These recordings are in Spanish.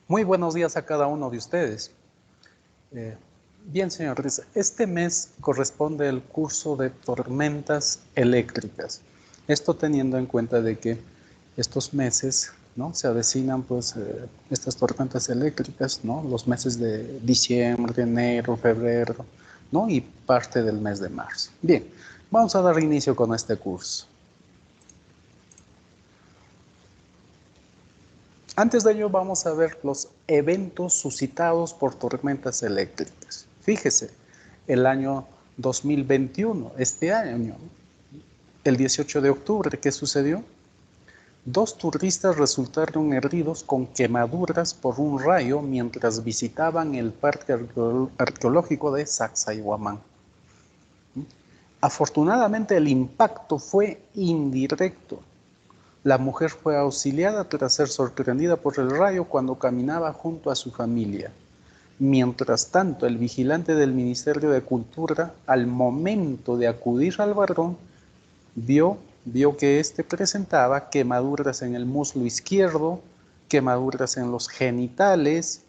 Muy buenos días a cada uno de ustedes. Bien, señores, este mes corresponde al curso de tormentas eléctricas. Esto teniendo en cuenta de que estos meses, ¿no?, se avecinan pues estas tormentas eléctricas, ¿no?, los meses de diciembre, enero, febrero, ¿no?, y parte del mes de marzo. Bien, vamos a dar inicio con este curso. Antes de ello vamos a ver los eventos suscitados por tormentas eléctricas. Fíjese, el año 2021, este año, el 18 de octubre, ¿qué sucedió? 2 turistas resultaron heridos con quemaduras por un rayo mientras visitaban el parque arqueológico de Sacsayhuamán. Afortunadamente el impacto fue indirecto. La mujer fue auxiliada tras ser sorprendida por el rayo cuando caminaba junto a su familia. Mientras tanto, el vigilante del Ministerio de Cultura, al momento de acudir al varón, vio que éste presentaba quemaduras en el muslo izquierdo, quemaduras en los genitales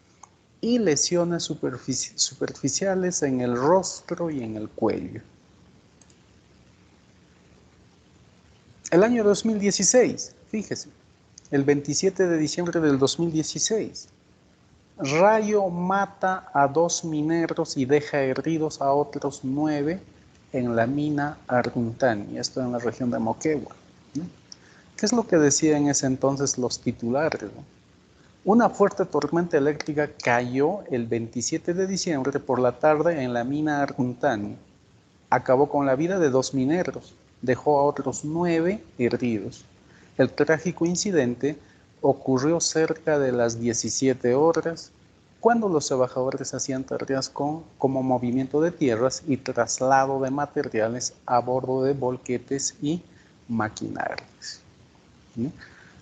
y lesiones superficiales en el rostro y en el cuello. El año 2016, fíjese, el 27 de diciembre del 2016, rayo mata a 2 mineros y deja heridos a otros 9 en la mina Arguntani, esto en la región de Moquegua, ¿no? ¿Qué es lo que decían en ese entonces los titulares, ¿no? Una fuerte tormenta eléctrica cayó el 27 de diciembre por la tarde en la mina Arguntani. Acabó con la vida de 2 mineros, dejó a otros 9 heridos. El trágico incidente ocurrió cerca de las 17 horas, cuando los trabajadores hacían tareas como movimiento de tierras y traslado de materiales a bordo de volquetes y maquinarias.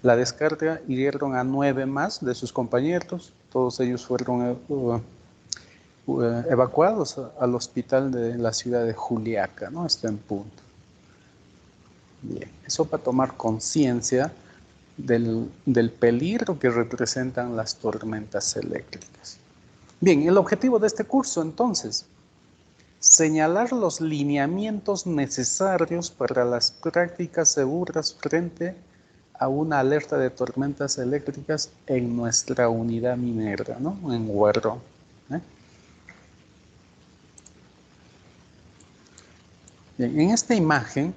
La descarga hirieron a 9 más de sus compañeros, todos ellos fueron evacuados al hospital de la ciudad de Juliaca, ¿no? Está en Punto. Bien, eso para tomar conciencia del peligro que representan las tormentas eléctricas. Bien, el objetivo de este curso, entonces, señalar los lineamientos necesarios para las prácticas seguras frente a una alerta de tormentas eléctricas en nuestra unidad minera, ¿no?, en Huarrón. Bien, en esta imagen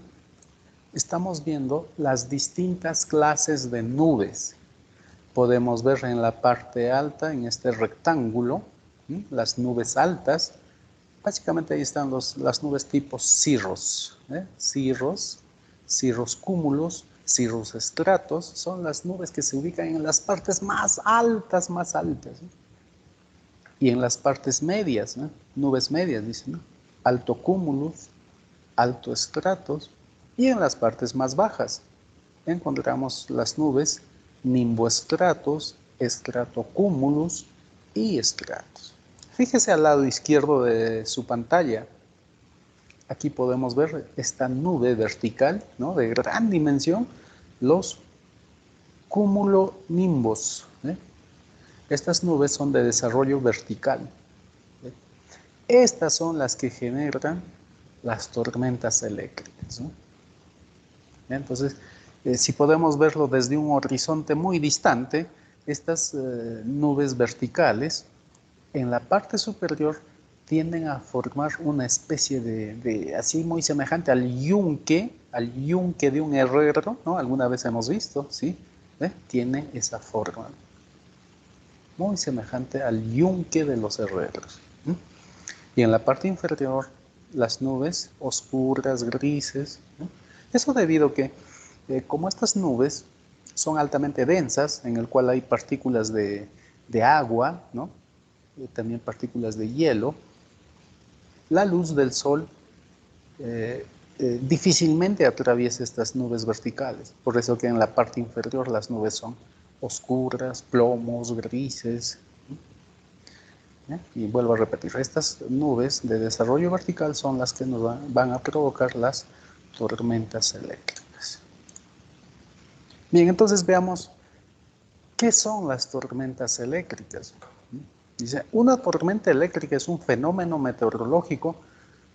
estamos viendo las distintas clases de nubes. Podemos ver en la parte alta, en este rectángulo, las nubes altas. Básicamente ahí están las nubes tipo cirros, cirros cúmulos, cirros estratos. Son las nubes que se ubican en las partes más altas, ¿eh? Y en las partes medias, ¿no?, nubes medias, dicen, ¿no?, alto cúmulos, alto estratos, y en las partes más bajas encontramos las nubes nimboestratos, estratocúmulos y estratos. Fíjese al lado izquierdo de su pantalla. Aquí podemos ver esta nube vertical, ¿no?, de gran dimensión, los cumulonimbos, ¿eh? Estas nubes son de desarrollo vertical. Estas son las que generan las tormentas eléctricas, ¿no? Entonces, si podemos verlo desde un horizonte muy distante, estas nubes verticales en la parte superior tienden a formar una especie de así muy semejante al yunque de un herrero, ¿no? Alguna vez hemos visto, ¿sí? Tiene esa forma, muy semejante al yunque de los herreros. Y en la parte inferior, las nubes oscuras, grises, ¿no? Eso debido a que, como estas nubes son altamente densas, en el cual hay partículas de agua, ¿no?, también partículas de hielo, la luz del sol difícilmente atraviesa estas nubes verticales. Por eso que en la parte inferior las nubes son oscuras, plomos, grises. Y vuelvo a repetir, estas nubes de desarrollo vertical son las que nos van a provocar las tormentas eléctricas. Bien, entonces veamos ¿Qué son las tormentas eléctricas? Dice, una tormenta eléctrica es un fenómeno meteorológico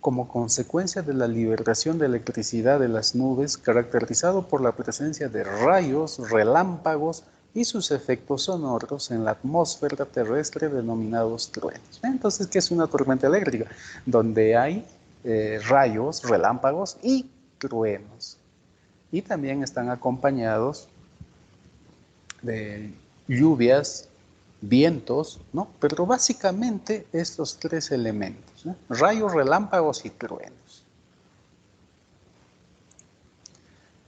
como consecuencia de la liberación de electricidad de las nubes, caracterizado por la presencia de rayos, relámpagos y sus efectos sonoros en la atmósfera terrestre denominados truenos. Entonces, ¿qué es una tormenta eléctrica? Donde hay rayos, relámpagos y truenos. Y también están acompañados de lluvias, vientos, ¿no? Pero básicamente estos tres elementos, ¿no? Rayos, relámpagos y truenos.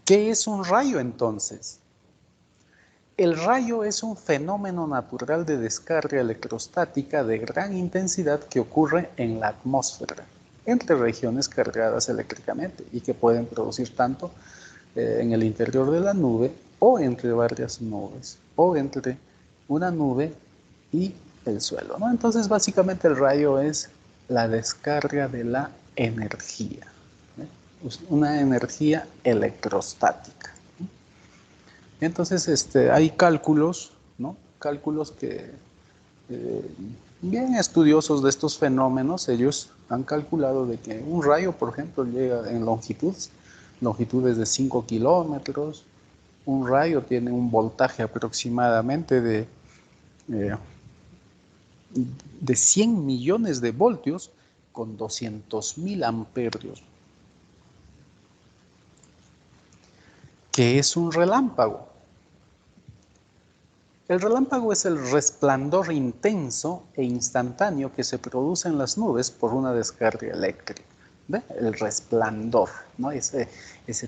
¿Qué es un rayo entonces? El rayo es un fenómeno natural de descarga electrostática de gran intensidad que ocurre en la atmósfera, entre regiones cargadas eléctricamente y que pueden producir tanto en el interior de la nube o entre varias nubes o entre una nube y el suelo, ¿no? Entonces, básicamente el rayo es la descarga de la energía, ¿no? Una energía electrostática. Entonces, hay cálculos, ¿no? Cálculos que, bien estudiosos de estos fenómenos, ellos han calculado de que un rayo, por ejemplo, llega en longitudes de 5 kilómetros. Un rayo tiene un voltaje aproximadamente de 100 millones de voltios con 200.000 amperios. ¿Qué es un relámpago? El relámpago es el resplandor intenso e instantáneo que se produce en las nubes por una descarga eléctrica. ¿Ve? El resplandor, ¿no? Ese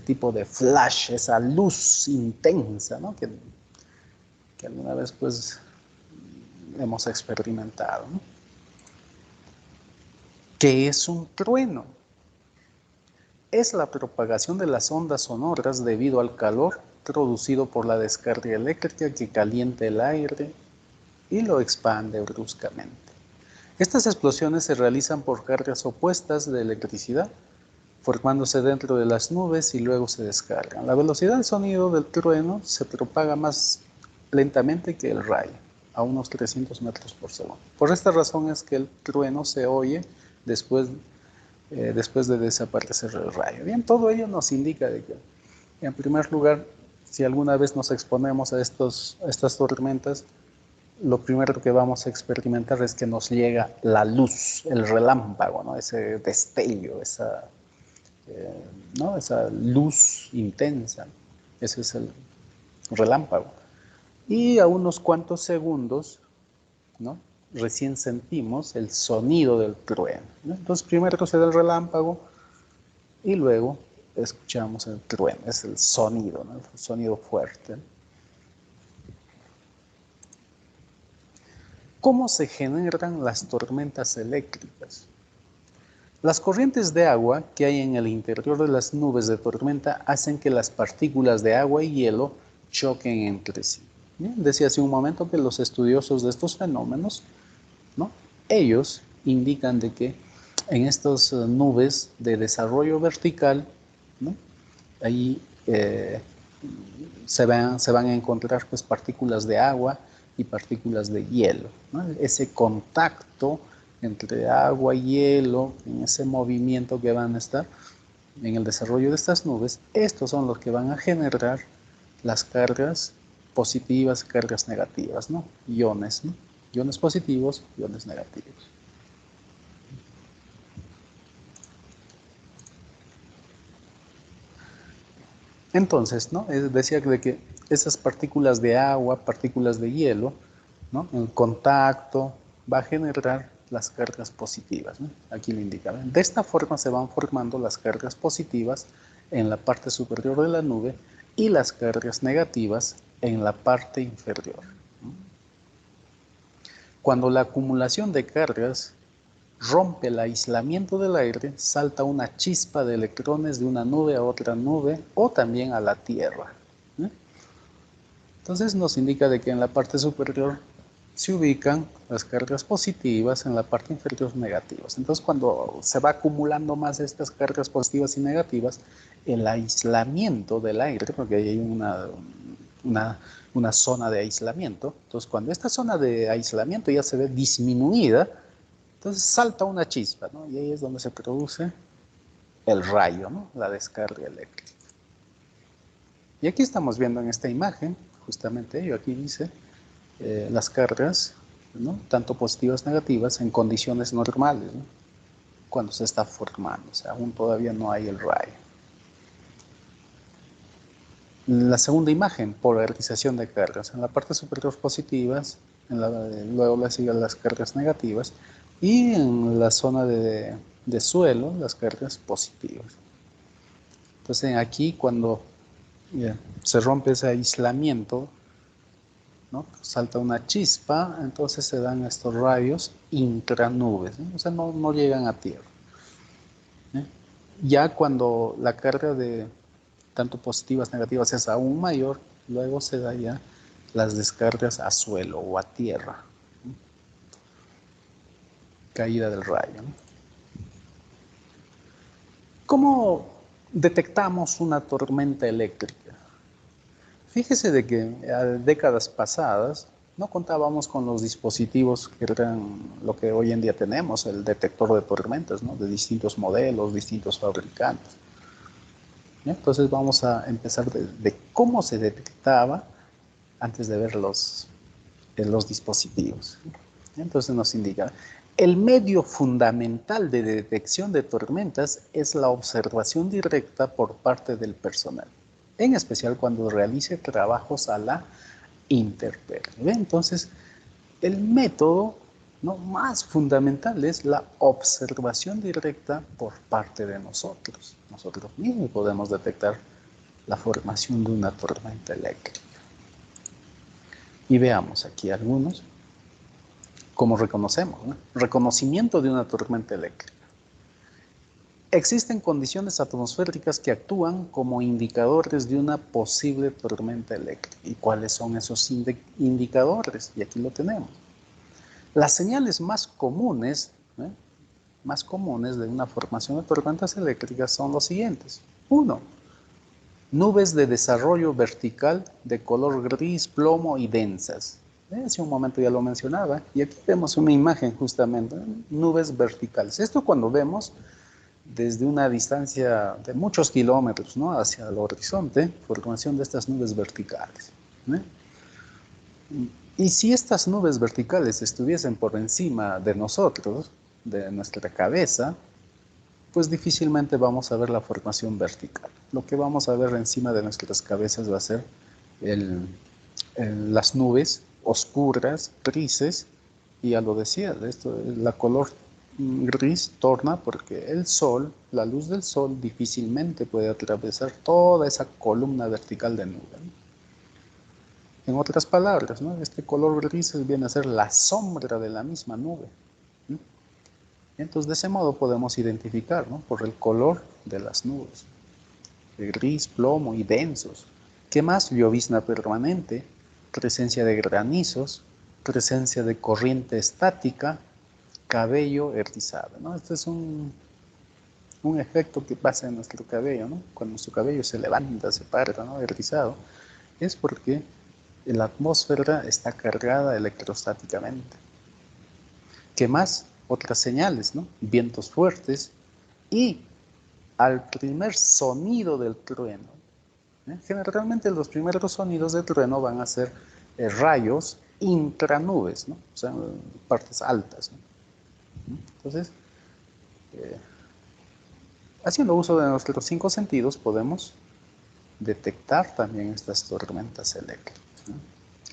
tipo de flash, esa luz intensa, ¿no? que alguna vez pues hemos experimentado, ¿no? ¿Qué es un trueno? Es la propagación de las ondas sonoras debido al calor producido por la descarga eléctrica que calienta el aire y lo expande bruscamente. Estas explosiones se realizan por cargas opuestas de electricidad, formándose dentro de las nubes y luego se descargan. La velocidad de sonido del trueno se propaga más lentamente que el rayo, a unos 300 metros por segundo. Por esta razón es que el trueno se oye después de desaparecer el rayo. Bien, todo ello nos indica de que, en primer lugar, si alguna vez nos exponemos a estas tormentas, lo primero que vamos a experimentar es que nos llega la luz, el relámpago, ¿no? Ese destello, ¿no? Esa luz intensa. Ese es el relámpago. Y a unos cuantos segundos, ¿no? Recién sentimos el sonido del trueno, ¿no? Entonces primero se da el relámpago y luego escuchamos el trueno, es el sonido, ¿no? El sonido fuerte. ¿Cómo se generan las tormentas eléctricas? Las corrientes de agua que hay en el interior de las nubes de tormenta hacen que las partículas de agua y hielo choquen entre sí. Bien, decía hace un momento que los estudiosos de estos fenómenos, ¿no? Ellos indican de que en estas nubes de desarrollo vertical, ¿no? Ahí se van a encontrar pues partículas de agua y partículas de hielo, ¿no? Ese contacto entre agua y hielo, en ese movimiento que van a estar en el desarrollo de estas nubes, estos son los que van a generar las cargas positivas, cargas negativas, ¿no? Iones, ¿no? Iones positivos, iones negativos. Entonces, ¿no? Decía de que esas partículas de agua, partículas de hielo, ¿no? El contacto va a generar las cargas positivas, ¿no? Aquí lo indica. De esta forma se van formando las cargas positivas en la parte superior de la nube y las cargas negativas en la parte inferior. Cuando la acumulación de cargas rompe el aislamiento del aire, salta una chispa de electrones de una nube a otra nube o también a la Tierra. Entonces nos indica de que en la parte superior se ubican las cargas positivas, en la parte inferior negativas. Entonces cuando se va acumulando más estas cargas positivas y negativas, el aislamiento del aire, porque hay una una zona de aislamiento. Entonces, cuando esta zona de aislamiento ya se ve disminuida, entonces salta una chispa, ¿no? Y ahí es donde se produce el rayo, ¿no? La descarga eléctrica. Y aquí estamos viendo en esta imagen, justamente ello, aquí dice las cargas, ¿no? Tanto positivas como negativas, en condiciones normales, ¿no? Cuando se está formando, o sea, aún todavía no hay el rayo. La segunda imagen, polarización de cargas. En la parte superior positivas, luego le siguen las cargas negativas, y en la zona de suelo, las cargas positivas. Entonces aquí cuando se rompe ese aislamiento, ¿no? Salta una chispa, entonces se dan estos rayos intranubes, ¿no? O sea, no llegan a tierra. Ya cuando la carga de tanto positivas, negativas es aún mayor, luego se da ya las descargas a suelo o a tierra, ¿no? Caída del rayo, ¿no? ¿Cómo detectamos una tormenta eléctrica? Fíjese de que a décadas pasadas no contábamos con los dispositivos que eran lo que hoy en día tenemos, el detector de tormentas, ¿no? De distintos modelos, distintos fabricantes. Entonces vamos a empezar de cómo se detectaba antes de ver los dispositivos. Entonces nos indica, el medio fundamental de detección de tormentas es la observación directa por parte del personal, en especial cuando realice trabajos a la intemperie. Entonces, el método, ¿no?, más fundamental es la observación directa por parte de nosotros. Nosotros mismos podemos detectar la formación de una tormenta eléctrica. Y veamos aquí algunos. ¿Cómo reconocemos, ¿no? Reconocimiento de una tormenta eléctrica. Existen condiciones atmosféricas que actúan como indicadores de una posible tormenta eléctrica. ¿Y cuáles son esos indicadores? Y aquí lo tenemos. Las señales más comunes de una formación de tormentas eléctricas son los siguientes. 1. Nubes de desarrollo vertical de color gris, plomo y densas. Hace un momento ya lo mencionaba, y aquí vemos una imagen justamente, nubes verticales. Esto cuando vemos desde una distancia de muchos kilómetros, ¿no?, hacia el horizonte, formación de estas nubes verticales, ¿no? Y si estas nubes verticales estuviesen por encima de nosotros, de nuestra cabeza, pues difícilmente vamos a ver la formación vertical. Lo que vamos a ver encima de nuestras cabezas va a ser las nubes oscuras, grises, y ya lo decía, la color gris torna porque el sol, la luz del sol difícilmente puede atravesar toda esa columna vertical de nube, ¿no? En otras palabras, ¿no?, este color gris viene a ser la sombra de la misma nube, ¿no? Entonces, de ese modo podemos identificar, ¿no?, por el color de las nubes, el gris, plomo y densos. ¿Qué más? Llovizna permanente, presencia de granizos, presencia de corriente estática, cabello erizado, ¿no? Este es un efecto que pasa en nuestro cabello, ¿no? Cuando nuestro cabello se levanta, se para, ¿no?, erizado, es porque la atmósfera está cargada electrostáticamente. ¿Qué más? Otras señales, ¿no? Vientos fuertes y al primer sonido del trueno. Generalmente los primeros sonidos del trueno van a ser rayos intranubes, ¿no? O sea, partes altas, ¿no? Entonces, haciendo uso de nuestros 5 sentidos, podemos detectar también estas tormentas eléctricas, ¿no?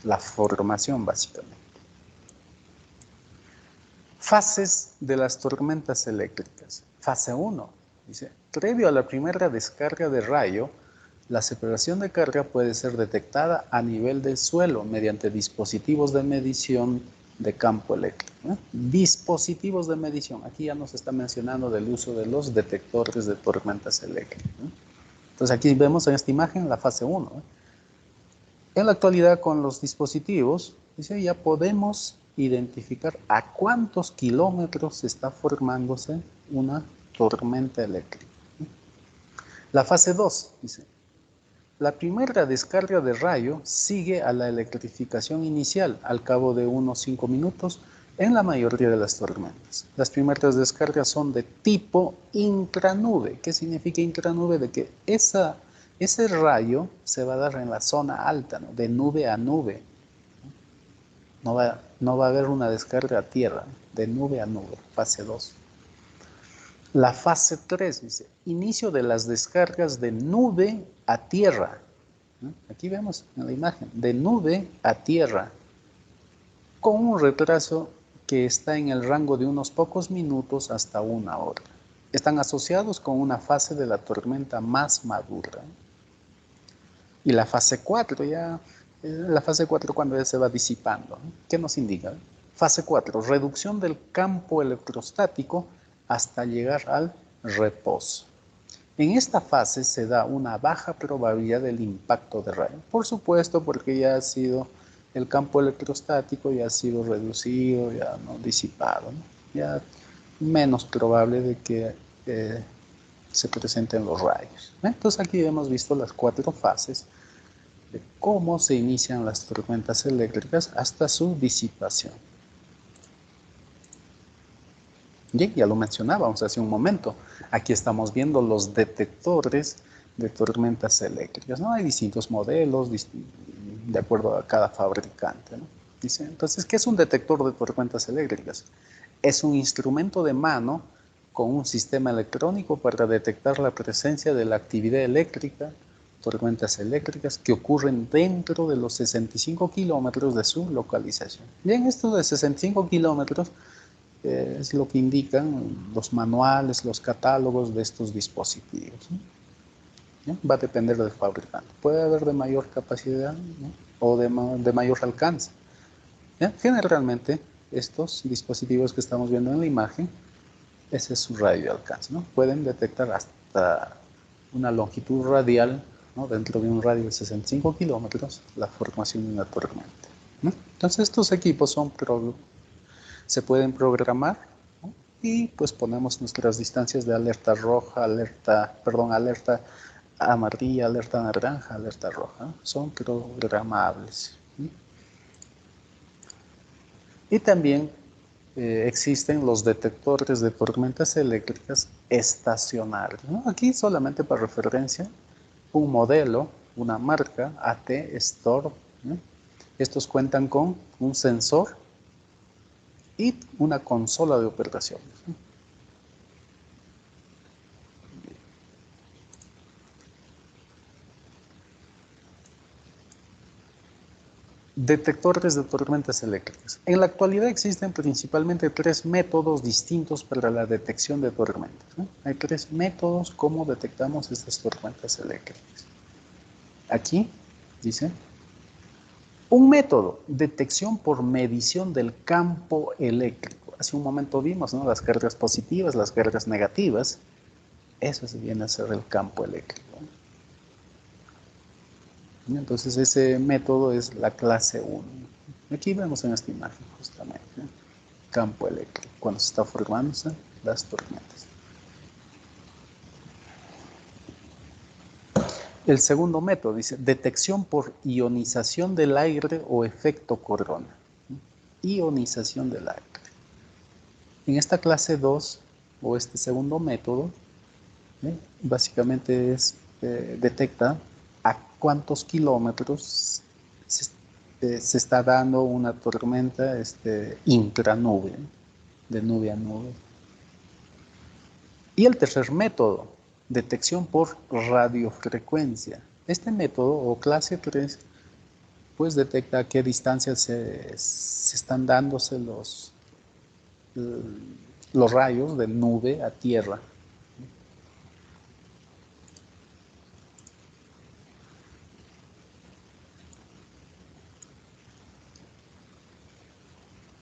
La formación, básicamente. Fases de las tormentas eléctricas. Fase 1. Dice, previo a la primera descarga de rayo, la separación de carga puede ser detectada a nivel del suelo mediante dispositivos de medición de campo eléctrico, ¿no? Dispositivos de medición. Aquí ya nos está mencionando del uso de los detectores de tormentas eléctricas, ¿no? Entonces aquí vemos en esta imagen la fase 1, ¿no? En la actualidad, con los dispositivos, dice, ya podemos identificar a cuántos kilómetros está formándose una tormenta eléctrica. La fase 2, dice, La primera descarga de rayo sigue a la electrificación inicial al cabo de unos 5 minutos en la mayoría de las tormentas. Las primeras descargas son de tipo intranube. ¿Qué significa intranube? De que ese rayo se va a dar en la zona alta, ¿no? De nube a nube. No va a haber una descarga a tierra, de nube a nube, fase 2. La fase 3 dice, inicio de las descargas de nube a tierra. Aquí vemos en la imagen, de nube a tierra, con un retraso que está en el rango de unos pocos minutos hasta 1 hora. Están asociados con una fase de la tormenta más madura. Y la fase 4 ya, la fase 4 cuando ya se va disipando. ¿Qué nos indica? Fase 4, reducción del campo electrostático hasta llegar al reposo. En esta fase se da una baja probabilidad del impacto de rayo. Por supuesto, porque ya ha sido el campo electrostático, ya ha sido reducido, ya no disipado, ¿no? Ya menos probable de que se presenten los rayos. Entonces aquí hemos visto las 4 fases de cómo se inician las tormentas eléctricas hasta su disipación. Bien, ya lo mencionábamos hace un momento. Aquí estamos viendo los detectores de tormentas eléctricas, ¿no? Hay distintos modelos de acuerdo a cada fabricante, ¿no? Dice, entonces, ¿qué es un detector de tormentas eléctricas? Es un instrumento de mano con un sistema electrónico para detectar la presencia de la actividad eléctrica, tormentas eléctricas que ocurren dentro de los 65 kilómetros de su localización. Bien, esto de 65 kilómetros es lo que indican los manuales, los catálogos de estos dispositivos, ¿no? Va a depender del fabricante. Puede haber de mayor capacidad, ¿no? O de mayor alcance. ¿Ya? Generalmente, estos dispositivos que estamos viendo en la imagen, ese es su radio de alcance, ¿no? Pueden detectar hasta una longitud radial, ¿no? Dentro de un radio de 65 kilómetros, la formación de una tormenta, ¿no? Entonces, estos equipos se pueden programar, ¿no? Y pues ponemos nuestras distancias de alerta roja, alerta amarilla, alerta naranja, alerta roja, ¿no? Son programables, ¿no? Y también existen los detectores de tormentas eléctricas estacionarios, ¿no? Aquí solamente para referencia, un modelo, una marca, AT Storm, ¿no? Estos cuentan con un sensor y una consola de operaciones, ¿no? Detectores de tormentas eléctricas. En la actualidad existen principalmente 3 métodos distintos para la detección de tormentas, ¿no? Hay 3 métodos cómo detectamos estas tormentas eléctricas. Aquí dice, un método, detección por medición del campo eléctrico. Hace un momento vimos, ¿no? Las cargas positivas, las cargas negativas. Eso se viene a ser el campo eléctrico. Entonces ese método es la clase 1. Aquí vemos en esta imagen justamente, ¿no? Campo eléctrico, cuando se está formándose las tormentas. El segundo método dice detección por ionización del aire o efecto corona. Ionización del aire. En esta clase 2 o este segundo método, básicamente detecta a cuántos kilómetros se está dando una tormenta intranube, de nube a nube. Y el tercer método, detección por radiofrecuencia. Este método, o clase 3, pues detecta a qué distancia se están dándose los rayos de nube a tierra.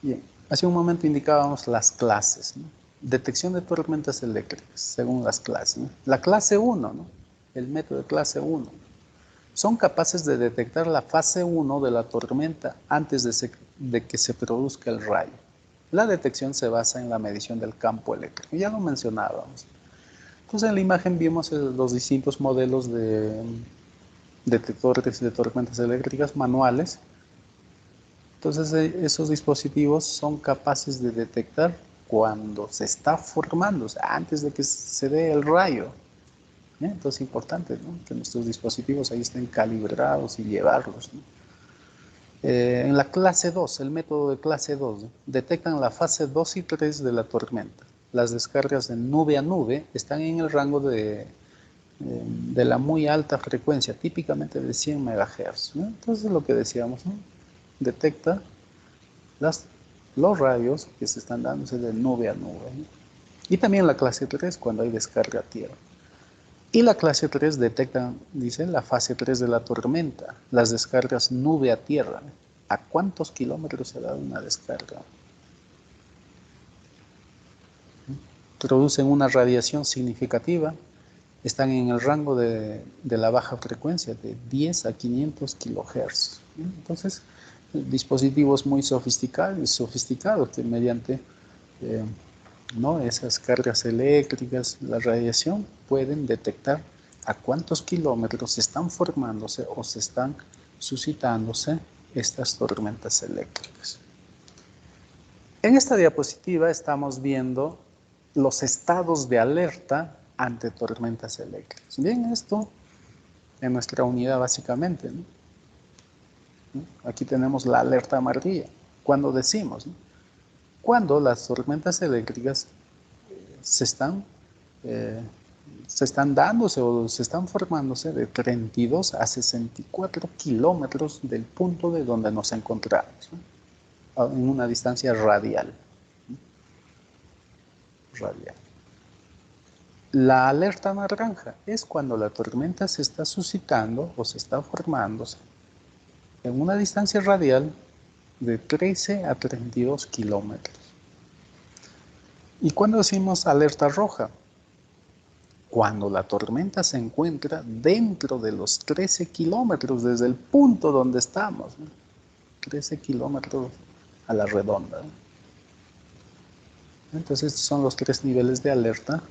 Bien, hace un momento indicábamos las clases, ¿no? Detección de tormentas eléctricas, según las clases, ¿no? La clase 1, ¿no? El método de clase 1. Son capaces de detectar la fase 1 de la tormenta antes de que se produzca el rayo. La detección se basa en la medición del campo eléctrico, ya lo mencionábamos. Entonces en la imagen vimos los distintos modelos de detectores de tormentas eléctricas manuales. Entonces esos dispositivos son capaces de detectar cuando se está formando, o sea, antes de que se dé el rayo. Entonces es importante, ¿no?, que nuestros dispositivos ahí estén calibrados y llevarlos, ¿no? En la clase 2, el método de clase 2, ¿no?, detectan la fase 2 y 3 de la tormenta. Las descargas de nube a nube están en el rango de la muy alta frecuencia, típicamente de 100 MHz, ¿no? Entonces lo que decíamos, ¿no?, detecta los rayos que se están dándose de nube a nube, ¿no? Y también la clase 3 cuando hay descarga a tierra. Y la clase 3 detecta, dice, la fase 3 de la tormenta, las descargas nube a tierra. ¿A cuántos kilómetros se da una descarga? Producen una radiación significativa, están en el rango de la baja frecuencia, de 10 a 500 kHz. Entonces, dispositivos muy sofisticados que mediante ¿no?, esas cargas eléctricas, la radiación, pueden detectar a cuántos kilómetros están formándose o se están suscitándose estas tormentas eléctricas. En esta diapositiva estamos viendo los estados de alerta ante tormentas eléctricas. Bien, esto en nuestra unidad básicamente, ¿no? Aquí tenemos la alerta amarilla. Cuando decimos, ¿no?, cuando las tormentas eléctricas se están dándose o se están formándose de 32 a 64 kilómetros del punto de donde nos encontramos, ¿no?, en una distancia radial. La alerta naranja es cuando la tormenta se está suscitando o se está formándose en una distancia radial de 13 a 32 kilómetros. ¿Y cuando decimos alerta roja? Cuando la tormenta se encuentra dentro de los 13 kilómetros desde el punto donde estamos, ¿no? 13 kilómetros a la redonda, ¿no? Entonces, estos son los 3 niveles de alerta,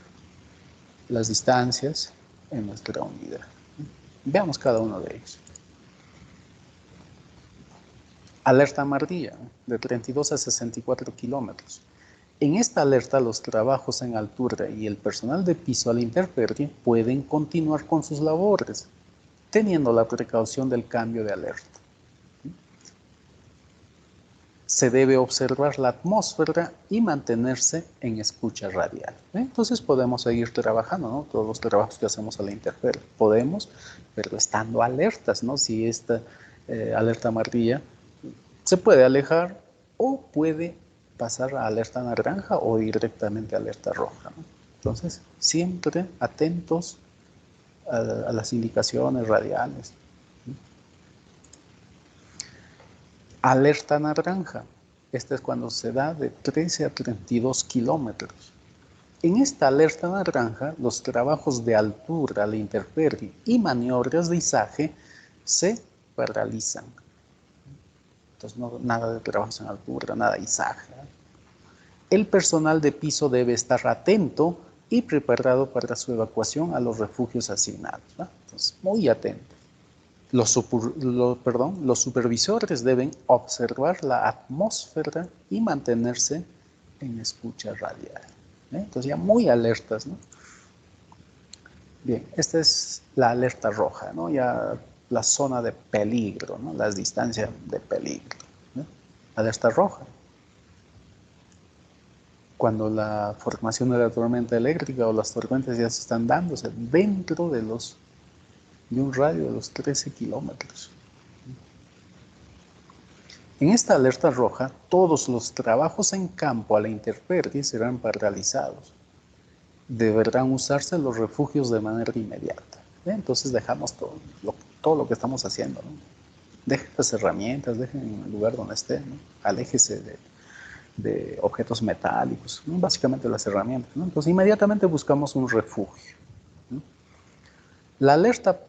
las distancias en nuestra unidad. Veamos cada uno de ellos. Alerta amarilla, de 32 a 64 kilómetros. En esta alerta, los trabajos en altura y el personal de piso a la intemperie pueden continuar con sus labores, teniendo la precaución del cambio de alerta. Se debe observar la atmósfera y mantenerse en escucha radial. Entonces podemos seguir trabajando, ¿no? Todos los trabajos que hacemos a la intemperie. Podemos, pero estando alertas, ¿no? Si esta alerta amarilla se puede alejar o puede pasar a alerta naranja o directamente a alerta roja, ¿no? Entonces, siempre atentos a las indicaciones radiales. Alerta naranja. Esta es cuando se da de 13 a 32 kilómetros. En esta alerta naranja, los trabajos de altura a la intemperie y maniobras de izaje se paralizan. Entonces, nada de trabajos en altura, nada de izaje. El personal de piso debe estar atento y preparado para su evacuación a los refugios asignados, ¿no? Entonces, muy atento. Los supervisores deben observar la atmósfera y mantenerse en escucha radial. Entonces, ya muy alertas, ¿no? Bien, esta es la alerta roja, ¿no? Ya la zona de peligro, ¿no? Las distancias de peligro, ¿no? Alerta roja. Cuando la formación de la tormenta eléctrica o las tormentas ya se están dándose dentro de un radio de los 13 kilómetros. En esta alerta roja, todos los trabajos en campo a la intemperie serán paralizados. Deberán usarse los refugios de manera inmediata. Entonces dejamos todo lo que estamos haciendo, ¿no? Dejen las herramientas, dejen en el lugar donde estén, ¿no? Aléjese de objetos metálicos, ¿no? Básicamente las herramientas, ¿no? Entonces inmediatamente buscamos un refugio, ¿no? La alerta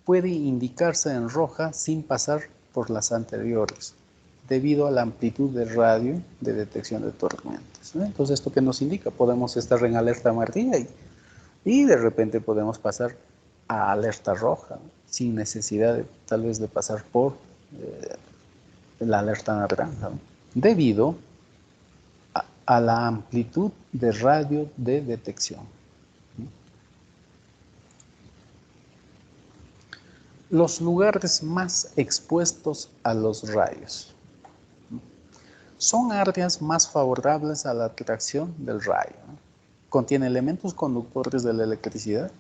puede indicarse en roja sin pasar por las anteriores, debido a la amplitud de radio de detección de tormentas, ¿no? Entonces, ¿esto qué nos indica? Podemos estar en alerta amarilla y de repente podemos pasar a alerta roja, ¿no? sin necesidad tal vez de pasar por la alerta naranja, ¿no? Debido a la amplitud de radio de detección. Los lugares más expuestos a los rayos son áreas más favorables a la atracción del rayo. Contiene elementos conductores de la electricidad.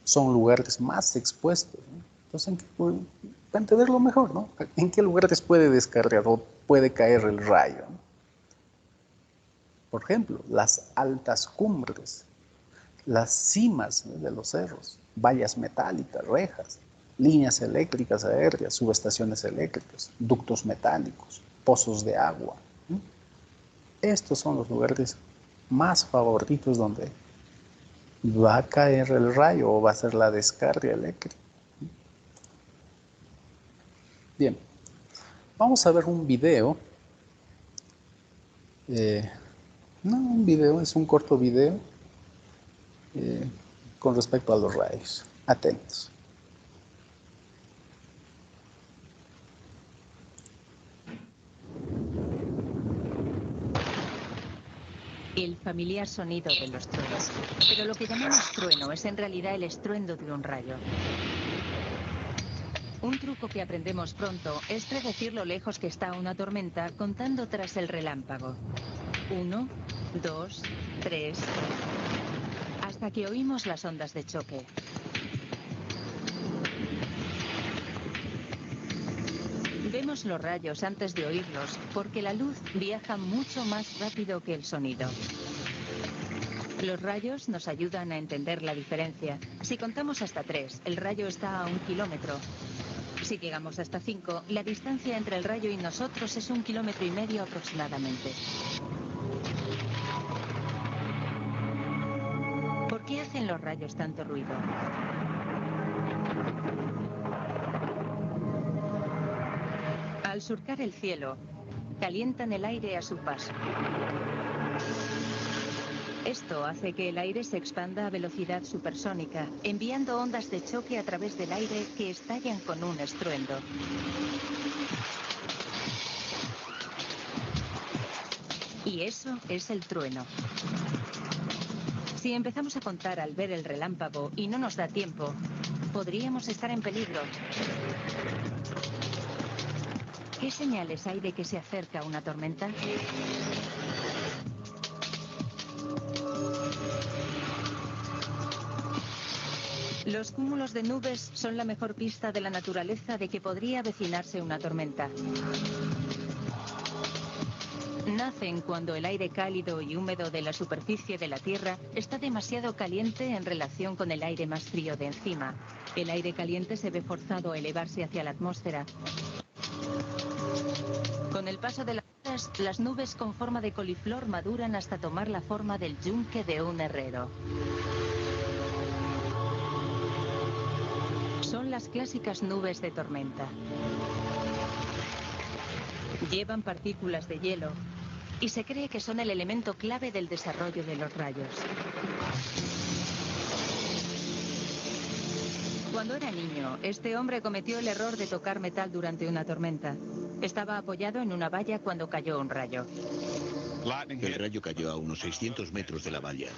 Son lugares más expuestos, ¿no? Entonces, para entenderlo mejor, ¿no? ¿En qué lugares puede descargar o puede caer el rayo, ¿no? Por ejemplo, las altas cumbres, las cimas, ¿no?, de los cerros, vallas metálicas, rejas, líneas eléctricas aéreas, subestaciones eléctricas, ductos metálicos, pozos de agua, ¿no? Estos son los lugares más favoritos donde va a caer el rayo o va a ser la descarga eléctrica. Bien, vamos a ver un video. No un video, es un corto video con respecto a los rayos. Atentos. El familiar sonido de los truenos. Pero lo que llamamos trueno es en realidad el estruendo de un rayo. Un truco que aprendemos pronto es predecir lo lejos que está una tormenta contando tras el relámpago. 1, 2, 3, hasta que oímos las ondas de choque. Vemos los rayos antes de oírlos porque la luz viaja mucho más rápido que el sonido. Los rayos nos ayudan a entender la diferencia. Si contamos hasta 3, el rayo está a 1 kilómetro. Si llegamos hasta 5, la distancia entre el rayo y nosotros es 1,5 kilómetros aproximadamente. ¿Por qué hacen los rayos tanto ruido? Al surcar el cielo, calientan el aire a su paso. Esto hace que el aire se expanda a velocidad supersónica, enviando ondas de choque a través del aire que estallan con un estruendo. Y eso es el trueno. Si empezamos a contar al ver el relámpago y no nos da tiempo, podríamos estar en peligro. ¿Qué señales hay de que se acerca una tormenta? Los cúmulos de nubes son la mejor pista de la naturaleza de que podría avecinarse una tormenta. Nacen cuando el aire cálido y húmedo de la superficie de la Tierra está demasiado caliente en relación con el aire más frío de encima. El aire caliente se ve forzado a elevarse hacia la atmósfera. Con el paso de las horas, las nubes con forma de coliflor maduran hasta tomar la forma del yunque de un herrero. Son las clásicas nubes de tormenta. Llevan partículas de hielo y se cree que son el elemento clave del desarrollo de los rayos. Cuando era niño, este hombre cometió el error de tocar metal durante una tormenta. Estaba apoyado en una valla cuando cayó un rayo. El rayo cayó a unos 600 metros de la valla.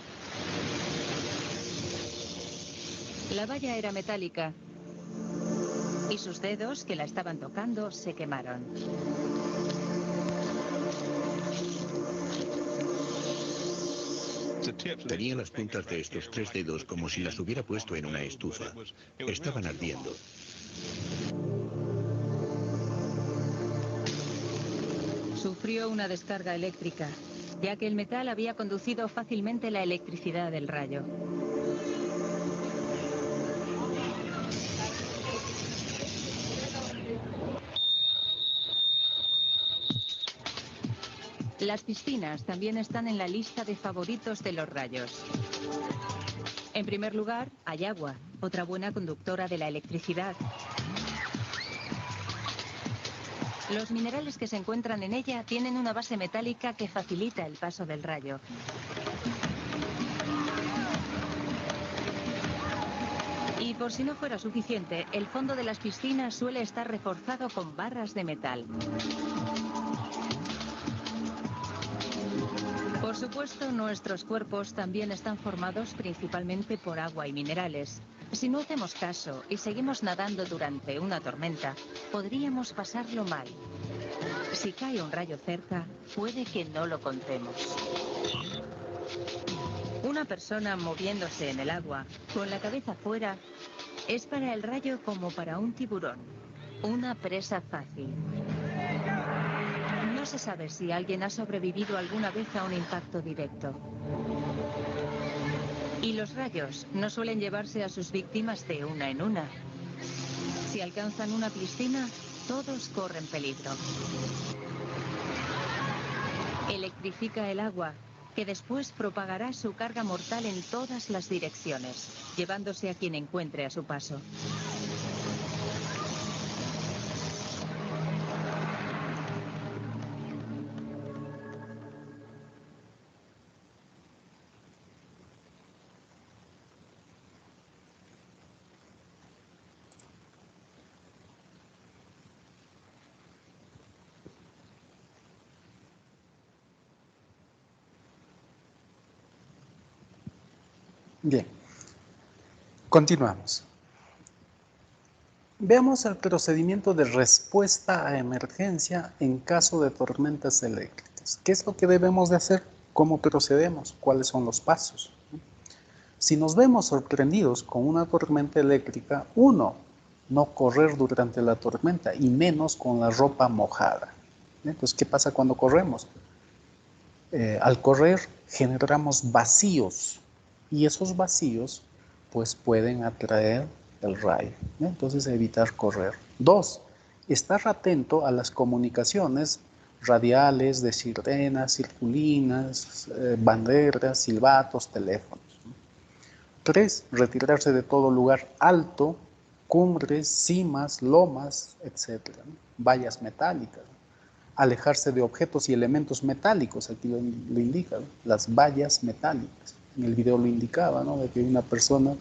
La valla era metálica y sus dedos, que la estaban tocando, se quemaron. Tenía las puntas de estos 3 dedos como si las hubiera puesto en una estufa. Estaban ardiendo. Sufrió una descarga eléctrica, ya que el metal había conducido fácilmente la electricidad del rayo. Las piscinas también están en la lista de favoritos de los rayos. En primer lugar, hay agua, otra buena conductora de la electricidad. Los minerales que se encuentran en ella tienen una base metálica que facilita el paso del rayo. Y Y por si no fuera suficiente, el fondo de las piscinas suele estar reforzado con barras de metal. Por supuesto, nuestros cuerpos también están formados principalmente por agua y minerales. Si no hacemos caso y seguimos nadando durante una tormenta, podríamos pasarlo mal. Si cae un rayo cerca, puede que no lo contemos. Una persona moviéndose en el agua, con la cabeza fuera, es para el rayo como para un tiburón, una presa fácil. No se sabe si alguien ha sobrevivido alguna vez a un impacto directo. Y los rayos no suelen llevarse a sus víctimas de una en una. Si alcanzan una piscina, todos corren peligro. Electrifica el agua, que después propagará su carga mortal en todas las direcciones, llevándose a quien encuentre a su paso. Bien, continuamos. Veamos el procedimiento de respuesta a emergencia en caso de tormentas eléctricas. ¿Qué es lo que debemos de hacer? ¿Cómo procedemos? ¿Cuáles son los pasos? Si nos vemos sorprendidos con una tormenta eléctrica, uno, no correr durante la tormenta y menos con la ropa mojada. Entonces, ¿qué pasa cuando corremos? Al correr generamos vacíos y esos vacíos pues pueden atraer el rayo. Entonces, evitar correr. Dos, estar atento a las comunicaciones radiales de sirenas, circulinas, banderas, silbatos, teléfonos. 3. Retirarse de todo lugar alto, cumbres, cimas, lomas, etc. Vallas metálicas. Alejarse de objetos y elementos metálicos, aquí lo indica, ¿no? Las vallas metálicas. En el video lo indicaba, ¿no? De que una persona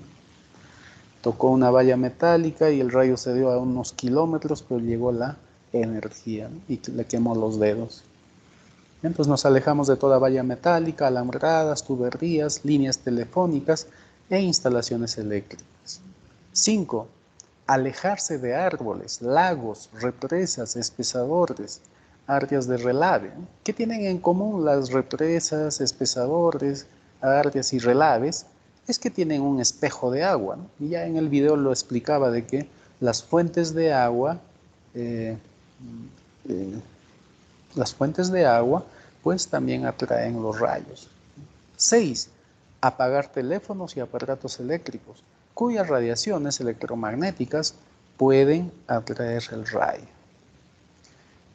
tocó una valla metálica y el rayo se dio a unos kilómetros, pero llegó la energía, ¿no? Y le quemó los dedos. Entonces nos alejamos de toda valla metálica, alambradas, tuberías, líneas telefónicas e instalaciones eléctricas. 5. Alejarse de árboles, lagos, represas, espesadores, áreas de relave. ¿Qué tienen en común las represas, espesadores, áreas y relaves? Es que tienen un espejo de agua, ¿no? Y ya en el video lo explicaba de que las fuentes de agua pues también atraen los rayos. 6. Apagar teléfonos y aparatos eléctricos, cuyas radiaciones electromagnéticas pueden atraer el rayo.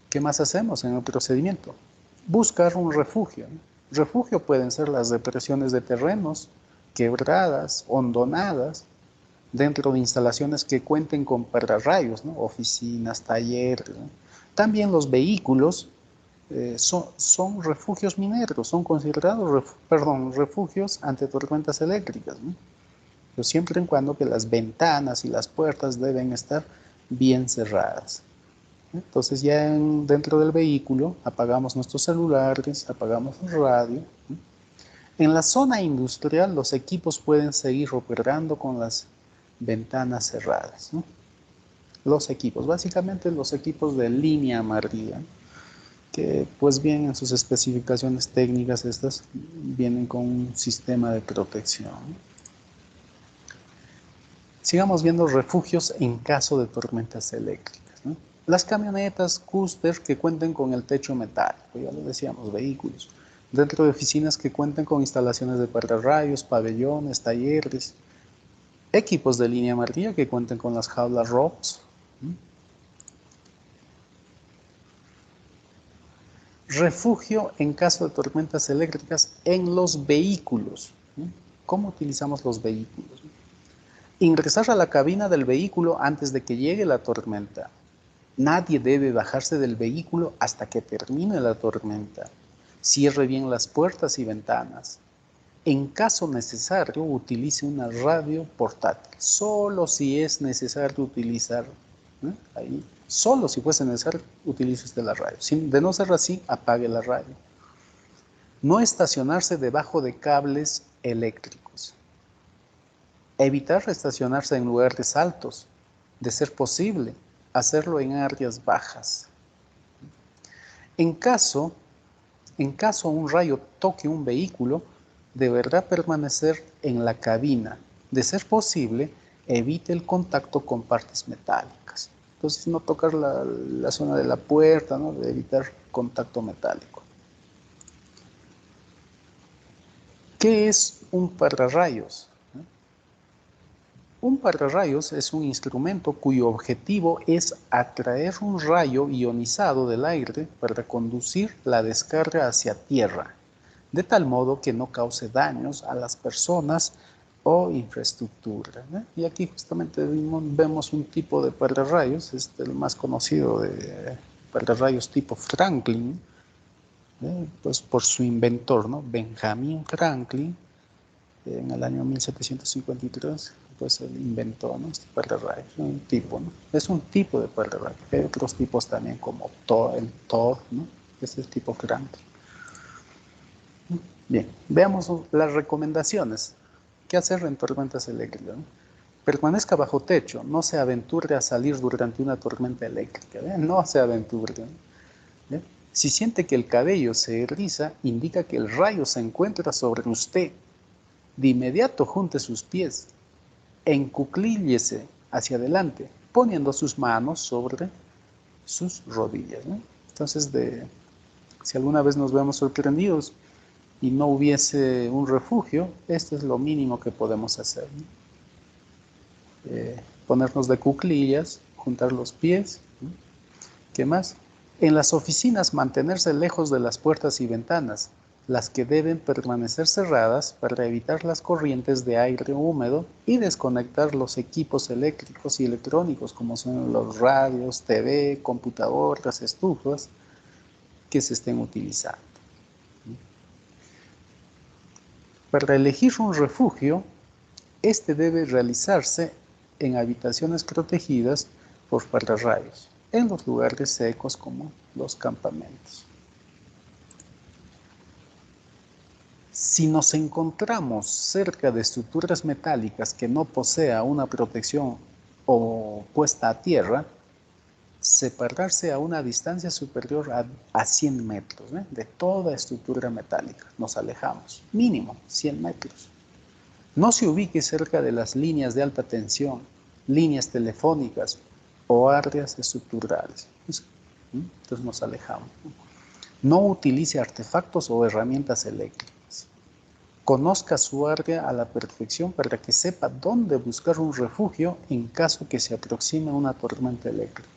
¿Qué más hacemos en el procedimiento? Buscar un refugio. Refugio pueden ser las depresiones de terrenos, quebradas, hondonadas, dentro de instalaciones que cuenten con pararrayos, ¿no? Oficinas, talleres, ¿no? También los vehículos son refugios mineros, son considerados refugios ante tormentas eléctricas, ¿no? Pero siempre y cuando que las ventanas y las puertas deben estar bien cerradas. Entonces ya dentro del vehículo apagamos nuestros celulares, apagamos el radio. En la zona industrial los equipos pueden seguir operando con las ventanas cerradas, ¿no? Los equipos, básicamente los equipos de línea amarilla, que pues bien en sus especificaciones técnicas estas vienen con un sistema de protección. Sigamos viendo refugios en caso de tormentas eléctricas, ¿no? Las camionetas Custer que cuenten con el techo metálico, ya lo decíamos, vehículos. Dentro de oficinas que cuenten con instalaciones de pararrayos, pabellones, talleres. Equipos de línea amarilla que cuenten con las jaulas ROPS. Refugio en caso de tormentas eléctricas en los vehículos. ¿Cómo utilizamos los vehículos? Ingresar a la cabina del vehículo antes de que llegue la tormenta. Nadie debe bajarse del vehículo hasta que termine la tormenta. Cierre bien las puertas y ventanas. En caso necesario, utilice una radio portátil. Solo si es necesario utilizar, ¿no? Ahí, solo si fuese necesario, utilice usted la radio. De no ser así, apague la radio. No estacionarse debajo de cables eléctricos. Evitar estacionarse en lugares altos. De ser posible, hacerlo en áreas bajas. En caso un rayo toque un vehículo, deberá permanecer en la cabina. De ser posible, evite el contacto con partes metálicas. Entonces, no tocar la zona de la puerta, ¿no? De evitar contacto metálico. ¿Qué es un pararrayos? Un pararrayos es un instrumento cuyo objetivo es atraer un rayo ionizado del aire para conducir la descarga hacia tierra, de tal modo que no cause daños a las personas o infraestructura, ¿no? Y aquí justamente vemos un tipo de pararrayos, el más conocido de pararrayos tipo Franklin, pues por su inventor, ¿no? Benjamin Franklin, en el año 1753, pues él inventó, ¿no? Este pararrayo, un tipo, ¿no? Es un tipo de pararrayo. Hay otros tipos también como el Thor, ¿no? Es el tipo Franklin. Bien, veamos las recomendaciones. ¿Qué hacer en tormentas eléctricas? ¿No? Permanezca bajo techo, no se aventure a salir durante una tormenta eléctrica, ¿eh? No se aventure, ¿eh? Si siente que el cabello se eriza, indica que el rayo se encuentra sobre usted. De inmediato junte sus pies, encuclíllese hacia adelante, poniendo sus manos sobre sus rodillas, ¿no? Entonces, si alguna vez nos vemos sorprendidos y no hubiese un refugio, esto es lo mínimo que podemos hacer, ¿no? Ponernos de cuclillas, juntar los pies, ¿no? ¿Qué más? En las oficinas, mantenerse lejos de las puertas y ventanas, las que deben permanecer cerradas para evitar las corrientes de aire húmedo y desconectar los equipos eléctricos y electrónicos como son los radios, TV, computadoras, estufas que se estén utilizando. Para elegir un refugio, este debe realizarse en habitaciones protegidas por pararrayos, en los lugares secos como los campamentos. Si nos encontramos cerca de estructuras metálicas que no posea una protección o puesta a tierra, separarse a una distancia superior a 100 metros, ¿eh? De toda estructura metálica. Nos alejamos, mínimo 100 metros. No se ubique cerca de las líneas de alta tensión, líneas telefónicas o áreas estructurales. Entonces nos alejamos. No utilice artefactos o herramientas eléctricas. Conozca su área a la perfección para que sepa dónde buscar un refugio en caso que se aproxime una tormenta eléctrica.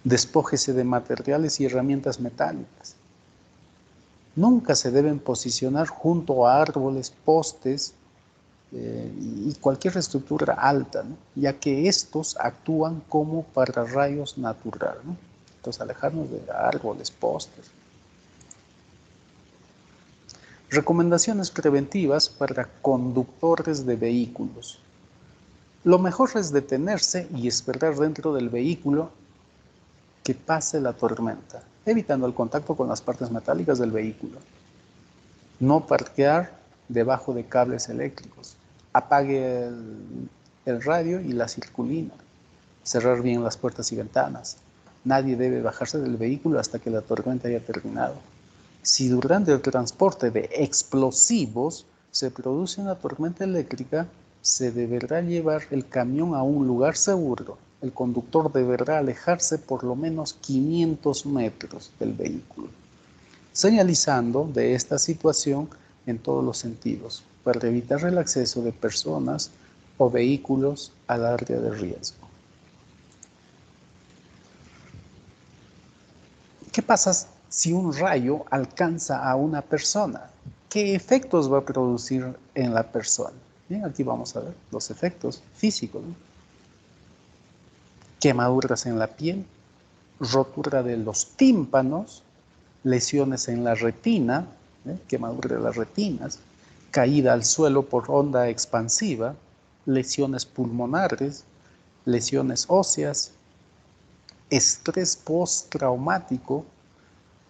Despójese de materiales y herramientas metálicas. Nunca se deben posicionar junto a árboles, postes y cualquier estructura alta, ¿no? Ya que estos actúan como pararrayos naturales, ¿no? Entonces, alejarnos de árboles, postes. Recomendaciones preventivas para conductores de vehículos. Lo mejor es detenerse y esperar dentro del vehículo que pase la tormenta, evitando el contacto con las partes metálicas del vehículo. No parquear debajo de cables eléctricos. Apague el radio y la circulina. Cerrar bien las puertas y ventanas. Nadie debe bajarse del vehículo hasta que la tormenta haya terminado. Si durante el transporte de explosivos se produce una tormenta eléctrica, se deberá llevar el camión a un lugar seguro. El conductor deberá alejarse por lo menos 500 metros del vehículo, señalizando de esta situación en todos los sentidos, para evitar el acceso de personas o vehículos al área de riesgo. ¿Qué pasa si un rayo alcanza a una persona? ¿Qué efectos va a producir en la persona? Bien, aquí vamos a ver los efectos físicos, ¿no? Quemaduras en la piel, rotura de los tímpanos, lesiones en la retina, quemadura de las retinas, caída al suelo por onda expansiva, lesiones pulmonares, lesiones óseas, estrés postraumático,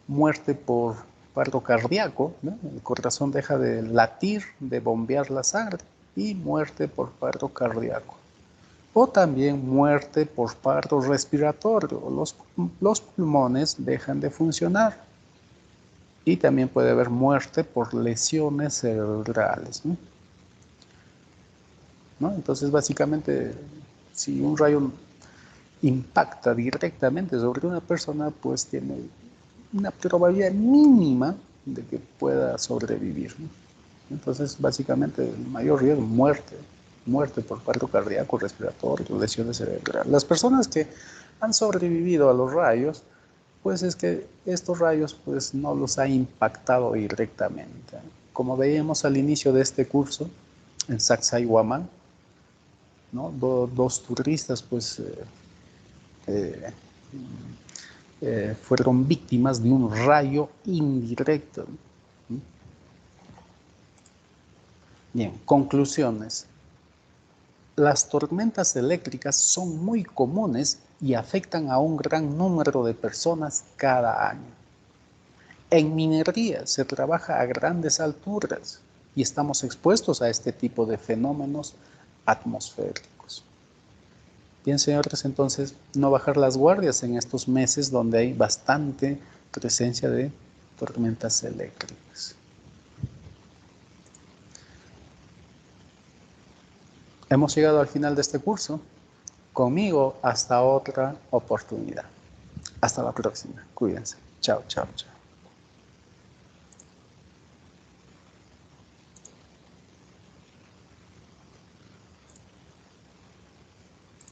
muerte por paro cardíaco, ¿no? El corazón deja de latir, de bombear la sangre, y muerte por paro cardíaco. O también muerte por paro respiratorio, los pulmones dejan de funcionar. Y también puede haber muerte por lesiones cerebrales, ¿no? Entonces, básicamente, si un rayo impacta directamente sobre una persona, pues tiene una probabilidad mínima de que pueda sobrevivir, ¿no? Entonces, básicamente, el mayor riesgo, muerte por paro cardíaco, respiratorio, lesiones cerebrales. Las personas que han sobrevivido a los rayos, pues es que estos rayos pues no los ha impactado directamente. Como veíamos al inicio de este curso, en Sacsayhuamán, ¿no? Dos turistas pues fueron víctimas de un rayo indirecto. Bien, conclusiones. Las tormentas eléctricas son muy comunes y afectan a un gran número de personas cada año. En minería se trabaja a grandes alturas y estamos expuestos a este tipo de fenómenos atmosféricos. Bien, señores, entonces no bajar las guardias en estos meses donde hay bastante presencia de tormentas eléctricas. Hemos llegado al final de este curso. Conmigo hasta otra oportunidad. Hasta la próxima. Cuídense. Chao, chao, chao.